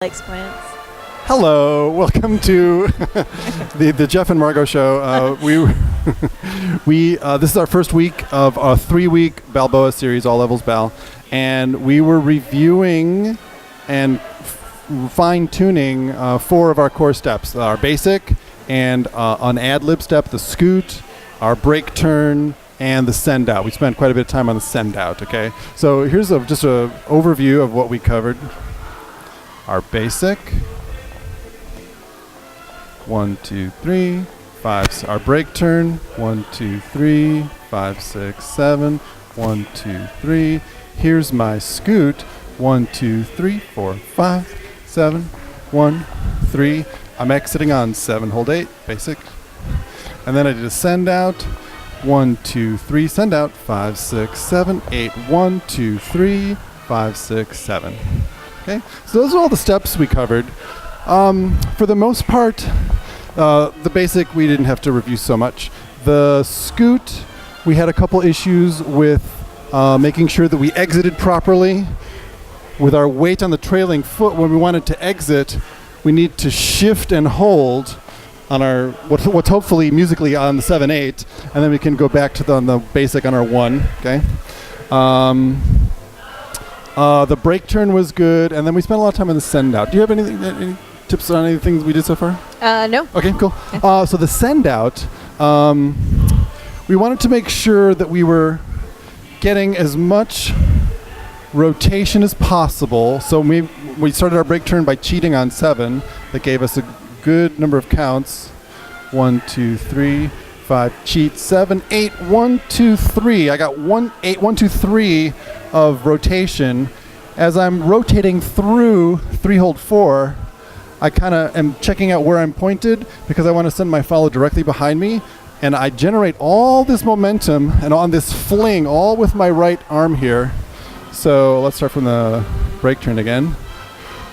explains. Hello, welcome to the Jeff and Margot show. This is our first week of a 3-week Balboa series, All Levels Bal, and we were reviewing and fine-tuning 4 of our core steps: our basic and an ad-lib step, the scoot, our break turn, and the send out. We spent quite a bit of time on the send out. Okay, so here's just an overview of what we covered. Our basic. 1, 2, 3, 5. Our break turn. 1, 2, 3, 5, 6, 7. 1, 2, 3. Here's my scoot. 1, 2, 3, 4, 5, 7. 1, 3. I'm exiting on 7. Hold 8. Basic. And then I did a send out. 1, 2, 3. Send out. 5, 6, 7, 8. 1, 2, 3, 5, 6, 7. Okay. So those are all the steps we covered. For the most part, the basic we didn't have to review so much. The scoot, we had a couple issues with making sure that we exited properly. With our weight on the trailing foot, when we wanted to exit, we need to shift and hold on our what's hopefully musically on the 7/8, and then we can go back to the basic on our 1. Okay. The break turn was good, and then we spent a lot of time on the send out. Do you have any tips on any things we did so far? No. Okay, cool. So the send out, we wanted to make sure that we were getting as much rotation as possible. So we started our break turn by cheating on 7. That gave us a good number of counts. 1, 2, 3, 5, cheat, 7, 8, 1, 2, 3. I got 1, 8, 1, 2, 3 of rotation. As I'm rotating through 3 hold 4, I kind of am checking out where I'm pointed because I want to send my follow directly behind me, and I generate all this momentum and on this fling all with my right arm here. So let's start from the break turn again.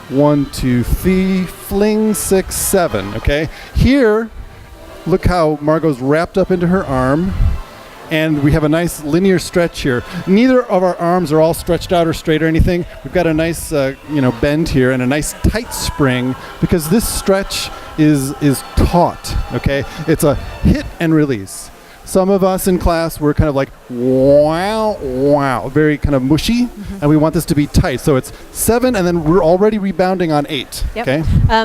1, 2, 3, fling, 6, 7. Okay, here, look how Margot's wrapped up into her arm. And we have a nice linear stretch here. Neither of our arms are all stretched out or straight or anything. We've got a nice, bend here and a nice tight spring because this stretch is taut. Okay, it's a hit and release. Some of us in class were kind of like wow, very kind of mushy, and we want this to be tight. So it's 7, and then we're already rebounding on 8. Yep. Okay.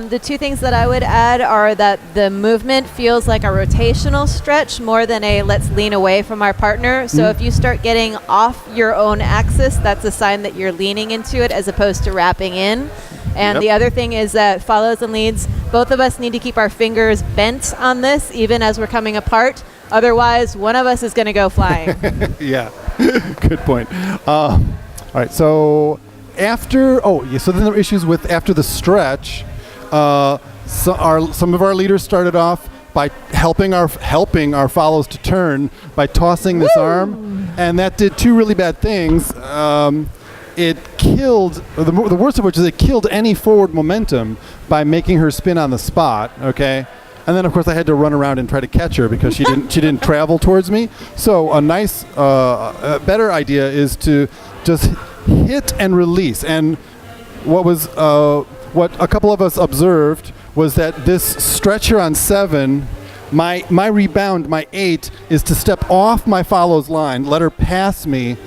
The 2 things that I would add are that the movement feels like a rotational stretch more than a let's lean away from our partner. So if you start getting off your own axis, that's a sign that you're leaning into it as opposed to wrapping in. And the other thing is that follows and leads, both of us need to keep our fingers bent on this even as we're coming apart. Otherwise, one of us is going to go flying. Yeah, good point. All right, so so then there were issues with after the stretch. Some of our leaders started off by helping our follows to turn by tossing this arm, and that did 2 really bad things. It killed, the worst of which is it killed any forward momentum by making her spin on the spot. Okay. And then, of course, I had to run around and try to catch her because she didn't travel towards me. So a nice, better idea is to just hit and release. And what a couple of us observed was that this stretch here on 7, my rebound, my 8, is to step off my follow's line, let her pass me,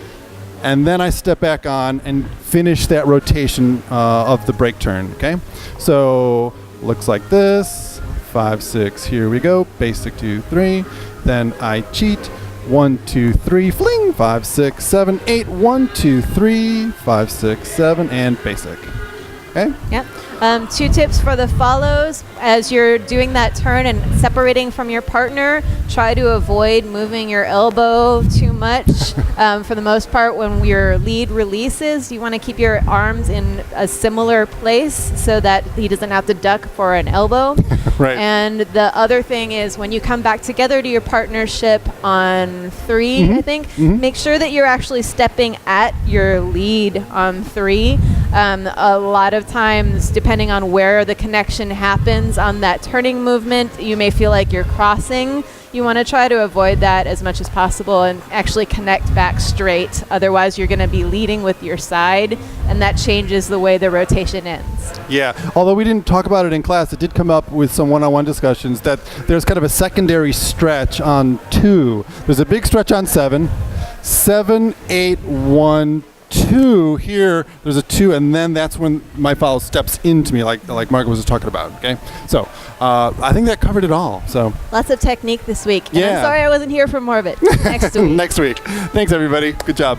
and then I step back on and finish that rotation of the break turn. Okay, so looks like this. 5, 6, here we go. Basic 2, 3. Then I cheat. 1, 2, 3, fling. 5, 6, 7, 8. 1, 2, 3, 5, 6, 7, and basic. Okay? Yep. 2 tips for the follows. As you're doing that turn and separating from your partner, try to avoid moving your elbow too much. For the most part, when your lead releases, you want to keep your arms in a similar place so that he doesn't have to duck for an elbow. Right. And the other thing is when you come back together to your partnership on 3, I think, make sure that you're actually stepping at your lead on 3. A lot of of times, depending on where the connection happens on that turning movement, you may feel like you're crossing. You want to try to avoid that as much as possible and actually connect back straight. Otherwise, you're going to be leading with your side, and that changes the way the rotation ends. Yeah, although we didn't talk about it in class, it did come up with some one-on-one discussions that there's kind of a secondary stretch on 2. There's a big stretch on 7. 7, 8, 1, 2. Here, there's a 2, and then that's when my follow steps into me, like Margot was just talking about. Okay, so I think that covered it all. So lots of technique this week. And Yeah. I'm sorry I wasn't here for more of it next week. next week. Thanks, everybody. Good job.